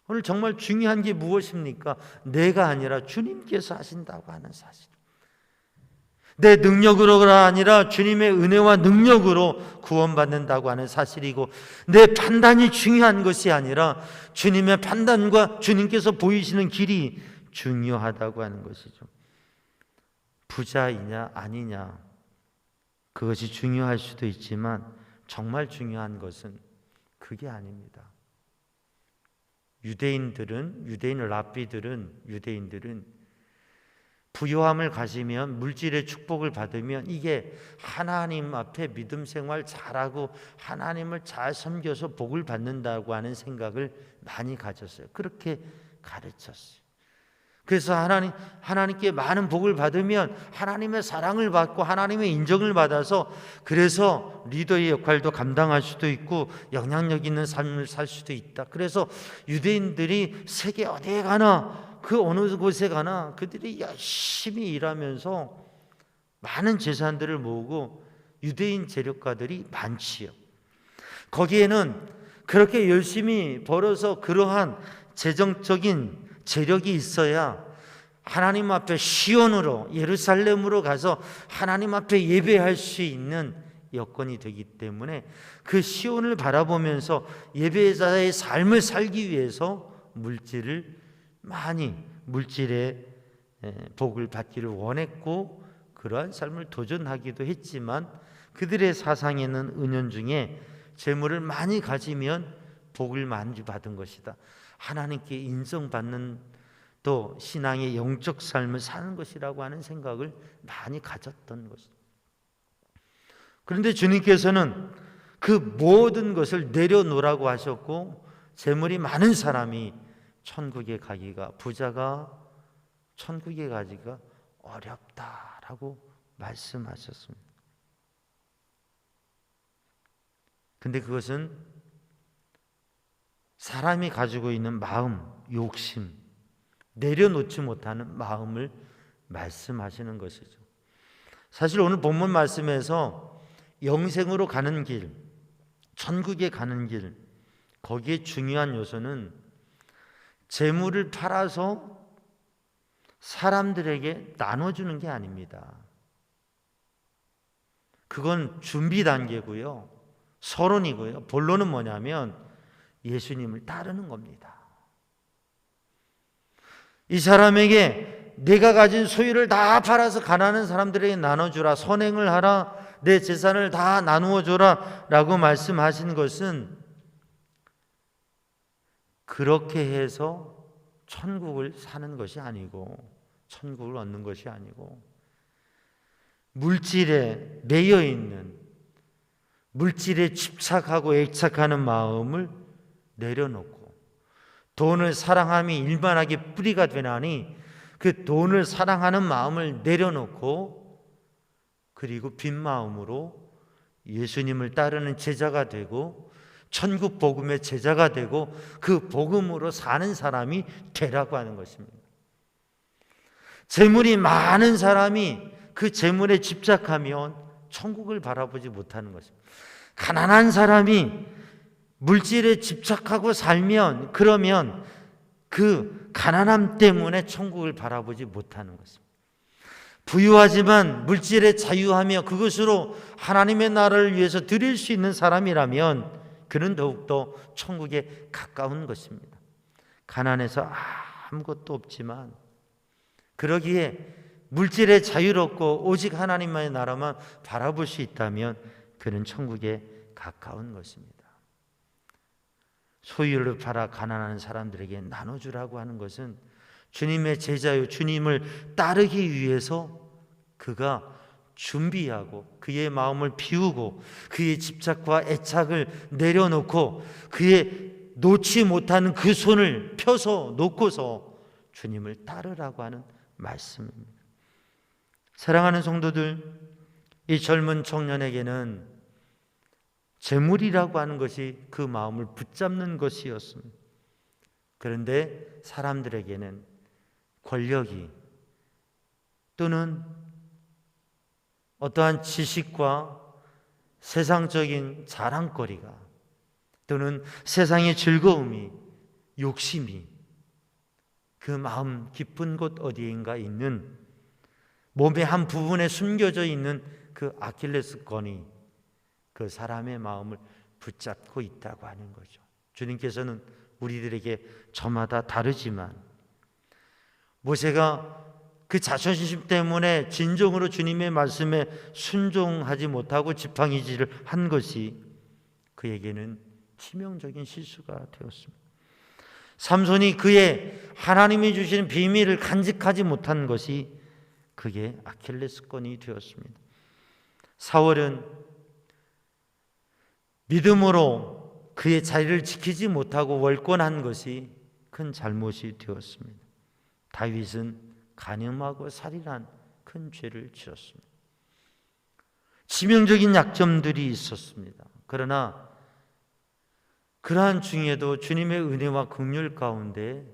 오늘 정말 중요한 게 무엇입니까? 내가 아니라 주님께서 하신다고 하는 사실. 내 능력으로가 아니라 주님의 은혜와 능력으로 구원받는다고 하는 사실이고, 내 판단이 중요한 것이 아니라 주님의 판단과 주님께서 보이시는 길이 중요하다고 하는 것이죠. 부자이냐 아니냐 그것이 중요할 수도 있지만 정말 중요한 것은 그게 아닙니다. 유대인들은 부요함을 가지면, 물질의 축복을 받으면 이게 하나님 앞에 믿음 생활 잘하고 하나님을 잘 섬겨서 복을 받는다고 하는 생각을 많이 가졌어요. 그렇게 가르쳤어요. 그래서 하나님께 많은 복을 받으면 하나님의 사랑을 받고 하나님의 인정을 받아서 그래서 리더의 역할도 감당할 수도 있고 영향력 있는 삶을 살 수도 있다. 그래서 유대인들이 세계 어디에 가나, 그 어느 곳에 가나 그들이 열심히 일하면서 많은 재산들을 모으고, 유대인 재력가들이 많지요. 거기에는 그렇게 열심히 벌어서 그러한 재정적인 재력이 있어야 하나님 앞에 시온으로, 예루살렘으로 가서 하나님 앞에 예배할 수 있는 여건이 되기 때문에 그 시온을 바라보면서 예배자의 삶을 살기 위해서 물질의 복을 받기를 원했고 그러한 삶을 도전하기도 했지만, 그들의 사상에는 은연중에 재물을 많이 가지면 복을 많이 받은 것이다, 하나님께 인정받는 또 신앙의 영적 삶을 사는 것이라고 하는 생각을 많이 가졌던 것입니다. 그런데 주님께서는 그 모든 것을 내려놓으라고 하셨고, 재물이 많은 사람이 부자가 천국에 가기가 어렵다라고 말씀하셨습니다. 근데 그것은 사람이 가지고 있는 마음, 욕심, 내려놓지 못하는 마음을 말씀하시는 것이죠. 사실 오늘 본문 말씀에서 영생으로 가는 길, 천국에 가는 길, 거기에 중요한 요소는 재물을 팔아서 사람들에게 나눠주는 게 아닙니다. 그건 준비 단계고요, 서론이고요. 본론은 뭐냐면 예수님을 따르는 겁니다. 이 사람에게 내가 가진 소유를 다 팔아서 가난한 사람들에게 나눠주라, 선행을 하라, 내 재산을 다 나누어 줘라 라고 말씀하신 것은 그렇게 해서 천국을 사는 것이 아니고, 천국을 얻는 것이 아니고, 물질에 매여 있는, 물질에 집착하고 애착하는 마음을 내려놓고, 돈을 사랑함이 일만하게 뿌리가 되나니 그 돈을 사랑하는 마음을 내려놓고, 그리고 빈 마음으로 예수님을 따르는 제자가 되고 천국 복음의 제자가 되고 그 복음으로 사는 사람이 되라고 하는 것입니다. 재물이 많은 사람이 그 재물에 집착하면 천국을 바라보지 못하는 것입니다. 가난한 사람이 물질에 집착하고 살면, 그러면 그 가난함 때문에 천국을 바라보지 못하는 것입니다. 부유하지만 물질에 자유하며 그것으로 하나님의 나라를 위해서 드릴 수 있는 사람이라면 그는 더욱더 천국에 가까운 것입니다. 가난해서 아무것도 없지만 그러기에 물질에 자유롭고 오직 하나님의 나라만 바라볼 수 있다면 그는 천국에 가까운 것입니다. 소유를 팔아 가난한 사람들에게 나눠주라고 하는 것은 주님의 제자요 주님을 따르기 위해서 그가 준비하고 그의 마음을 비우고 그의 집착과 애착을 내려놓고 그의 놓지 못하는 그 손을 펴서 놓고서 주님을 따르라고 하는 말씀입니다. 사랑하는 성도들, 이 젊은 청년에게는 재물이라고 하는 것이 그 마음을 붙잡는 것이었습니다. 그런데 사람들에게는 권력이 또는 어떠한 지식과 세상적인 자랑거리가 또는 세상의 즐거움이 욕심이 그 마음 깊은 곳 어디인가 있는 몸의 한 부분에 숨겨져 있는 그 아킬레스건이 그 사람의 마음을 붙잡고 있다고 하는 거죠. 주님께서는 우리들에게 저마다 다르지만 모세가 그 자존심 때문에 진정으로 주님의 말씀에 순종하지 못하고 지팡이질을 한 것이 그에게는 치명적인 실수가 되었습니다. 삼손이 그의 하나님이 주시는 비밀을 간직하지 못한 것이 그게 아킬레스건이 되었습니다. 사울은 믿음으로 그의 자리를 지키지 못하고 월권한 것이 큰 잘못이 되었습니다. 다윗은 간음하고 살인한 큰 죄를 지었습니다. 치명적인 약점들이 있었습니다. 그러나 그러한 중에도 주님의 은혜와 긍휼 가운데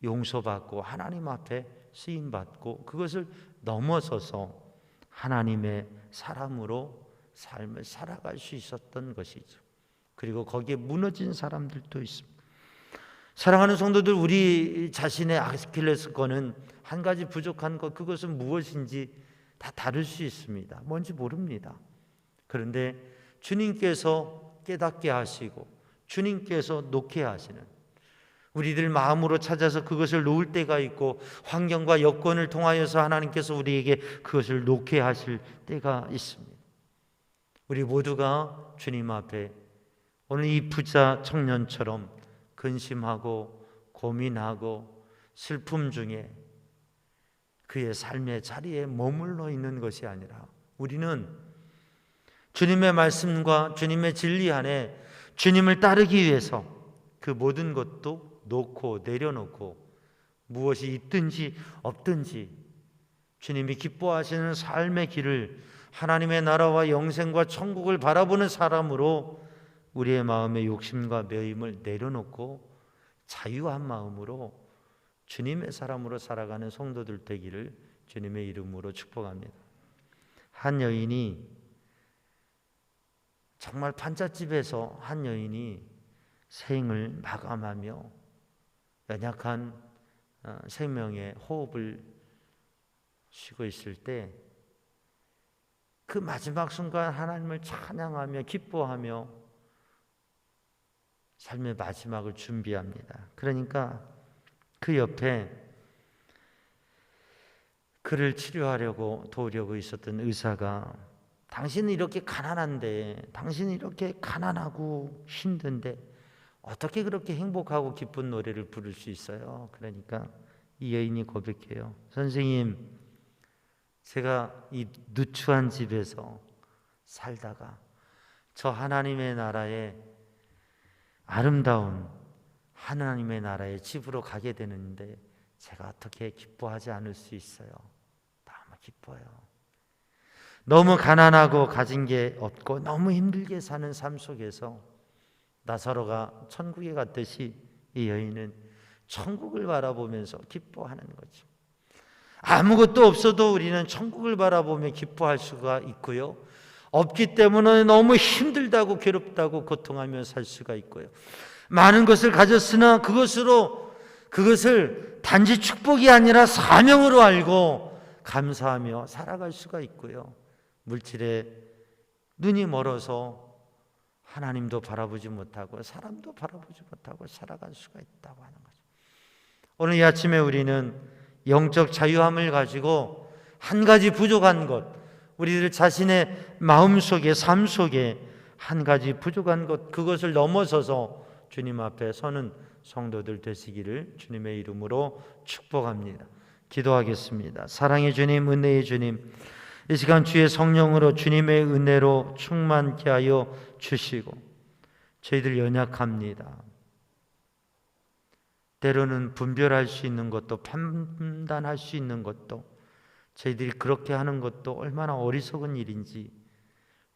용서받고 하나님 앞에 쓰임받고 그것을 넘어서서 하나님의 사람으로 삶을 살아갈 수 있었던 것이죠. 그리고 거기에 무너진 사람들도 있습니다. 사랑하는 성도들, 우리 자신의 아킬레스건은 한 가지 부족한 것, 그것은 무엇인지 다 다를 수 있습니다. 뭔지 모릅니다. 그런데 주님께서 깨닫게 하시고 주님께서 놓게 하시는, 우리들 마음으로 찾아서 그것을 놓을 때가 있고 환경과 여건을 통하여서 하나님께서 우리에게 그것을 놓게 하실 때가 있습니다. 우리 모두가 주님 앞에 오늘 이 부자 청년처럼 근심하고 고민하고 슬픔 중에 그의 삶의 자리에 머물러 있는 것이 아니라 우리는 주님의 말씀과 주님의 진리 안에 주님을 따르기 위해서 그 모든 것도 놓고 내려놓고 무엇이 있든지 없든지 주님이 기뻐하시는 삶의 길을, 하나님의 나라와 영생과 천국을 바라보는 사람으로 우리의 마음의 욕심과 매임을 내려놓고 자유한 마음으로 주님의 사람으로 살아가는 성도들 되기를 주님의 이름으로 축복합니다. 한 여인이, 정말 판잣집에서 한 여인이 생을 마감하며 연약한 생명의 호흡을 쉬고 있을 때 그 마지막 순간 하나님을 찬양하며 기뻐하며 삶의 마지막을 준비합니다. 그러니까 그 옆에 그를 치료하려고 도우려고 있었던 의사가, 당신은 이렇게 가난한데, 당신은 이렇게 가난하고 힘든데 어떻게 그렇게 행복하고 기쁜 노래를 부를 수 있어요? 그러니까 이 여인이 고백해요. 선생님, 제가 이 누추한 집에서 살다가 저 하나님의 나라에, 아름다운 하나님의 나라의 집으로 가게 되는데 제가 어떻게 기뻐하지 않을 수 있어요? 너무 기뻐요. 너무 가난하고 가진 게 없고 너무 힘들게 사는 삶 속에서 나사로가 천국에 갔듯이 이 여인은 천국을 바라보면서 기뻐하는 거죠. 아무것도 없어도 우리는 천국을 바라보며 기뻐할 수가 있고요, 없기 때문에 너무 힘들다고 괴롭다고 고통하며 살 수가 있고요, 많은 것을 가졌으나 그것으로 그것을 단지 축복이 아니라 사명으로 알고 감사하며 살아갈 수가 있고요. 물질에 눈이 멀어서 하나님도 바라보지 못하고 사람도 바라보지 못하고 살아갈 수가 있다고 하는 거죠. 오늘 이 아침에 우리는 영적 자유함을 가지고 한 가지 부족한 것, 우리들 자신의 마음속에 삶 속에 한 가지 부족한 것, 그것을 넘어서서 주님 앞에 서는 성도들 되시기를 주님의 이름으로 축복합니다. 기도하겠습니다. 사랑의 주님, 은혜의 주님, 이 시간 주의 성령으로 주님의 은혜로 충만케 하여 주시고, 저희들 연약합니다. 때로는 분별할 수 있는 것도 판단할 수 있는 것도, 저희들이 그렇게 하는 것도 얼마나 어리석은 일인지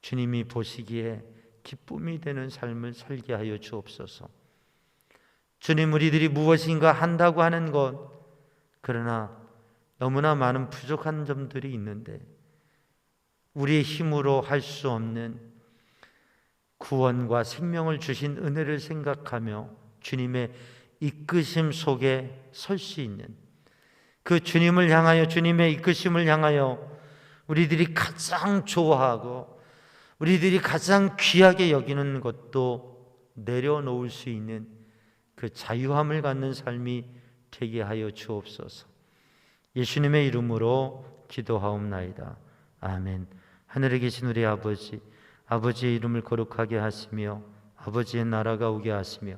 주님이 보시기에 기쁨이 되는 삶을 살게 하여 주옵소서. 주님, 우리들이 무엇인가 한다고 하는 것, 그러나 너무나 많은 부족한 점들이 있는데 우리의 힘으로 할 수 없는 구원과 생명을 주신 은혜를 생각하며 주님의 이끄심 속에 설 수 있는 그 주님을 향하여, 주님의 이끄심을 향하여 우리들이 가장 좋아하고 우리들이 가장 귀하게 여기는 것도 내려놓을 수 있는 그 자유함을 갖는 삶이 되게 하여 주옵소서. 예수님의 이름으로 기도하옵나이다. 아멘. 하늘에 계신 우리 아버지, 아버지의 이름을 거룩하게 하시며 아버지의 나라가 오게 하시며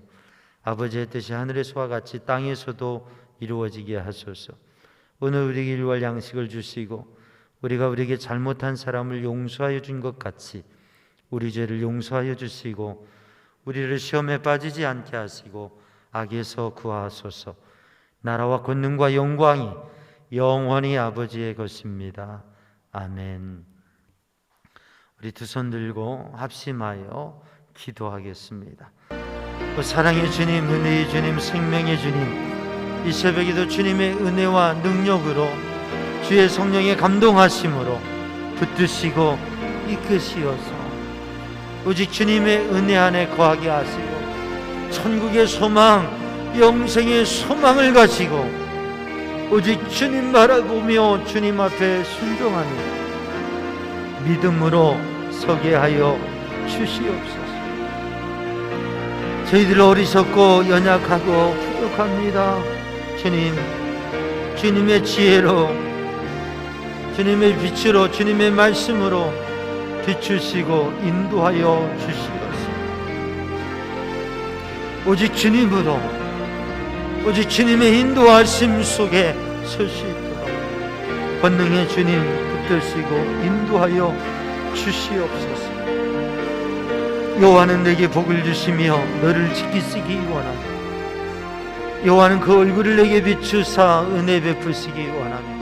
아버지의 뜻이 하늘에서와 같이 땅에서도 이루어지게 하소서. 오늘 우리에게 일용할 양식을 주시고 우리가 우리에게 잘못한 사람을 용서하여 준 것 같이 우리 죄를 용서하여 주시고 우리를 시험에 빠지지 않게 하시고 악에서 구하소서. 나라와 권능과 영광이 영원히 아버지의 것입니다. 아멘. 우리 두 손 들고 합심하여 기도하겠습니다. 사랑의 주님, 은혜의 주님, 생명의 주님, 이 새벽에도 주님의 은혜와 능력으로 주의 성령의 감동하심으로 붙드시고 이끄시어서 오직 주님의 은혜 안에 거하게 하시고 천국의 소망, 영생의 소망을 가지고 오직 주님 바라보며 주님 앞에 순종하는 믿음으로 서게 하여 주시옵소서. 저희들 어리석고 연약하고 부족합니다. 주님, 주님의 지혜로, 주님의 빛으로, 주님의 말씀으로 비추시고 인도하여 주시옵소서. 오직 주님으로, 오직 주님의 인도하심 속에 설 수 있도록 권능의 주님 붙드시고 인도하여 주시옵소서. 여호와는 내게 복을 주시며 너를 지키시기 원하며 여호와는 그 얼굴을 내게 비추사 은혜 베푸시기 원하며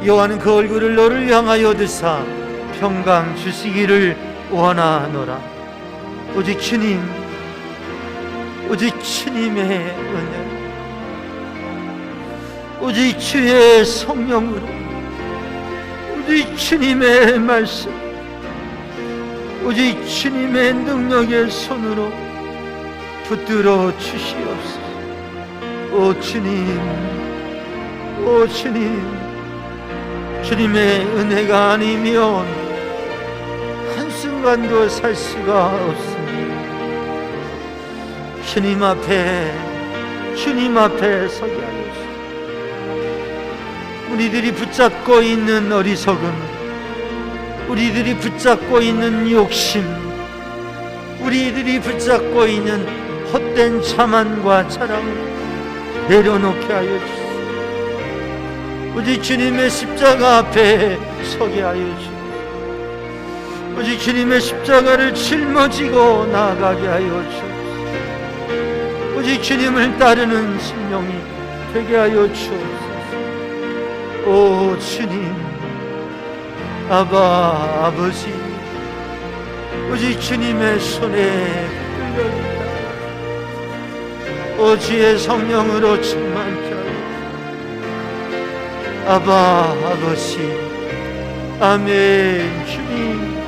여호와는 그 얼굴을 너를 향하여 드사 평강 주시기를 원하노라. 오직 주님, 오직 주님의 은혜, 오직 주의 성령으로, 오직 주님의 말씀, 오직 주님의 능력의 손으로 붙들어 주시옵소서. 오 주님, 오 주님, 주님의 은혜가 아니면 한순간도 살 수가 없습니다. 주님 앞에 서게 하여 주시옵소서. 우리들이 붙잡고 있는 어리석음, 우리들이 붙잡고 있는 욕심, 우리들이 붙잡고 있는 헛된 자만과 자랑을 내려놓게 하여 주시옵소서. 오직 주님의 십자가 앞에 서게 하여 주시옵소서. 오직 주님의 십자가를 짊어지고 나아가게 하여 주시옵소서. 오직 주님을 따르는 심령이 되게 하여 주옵소서. 오 주님, 아바 아버지, 오직 주님의 손에 끌려있다. 오 주의 성령으로 충만케 하여 아바 아버지, 아멘. 주님,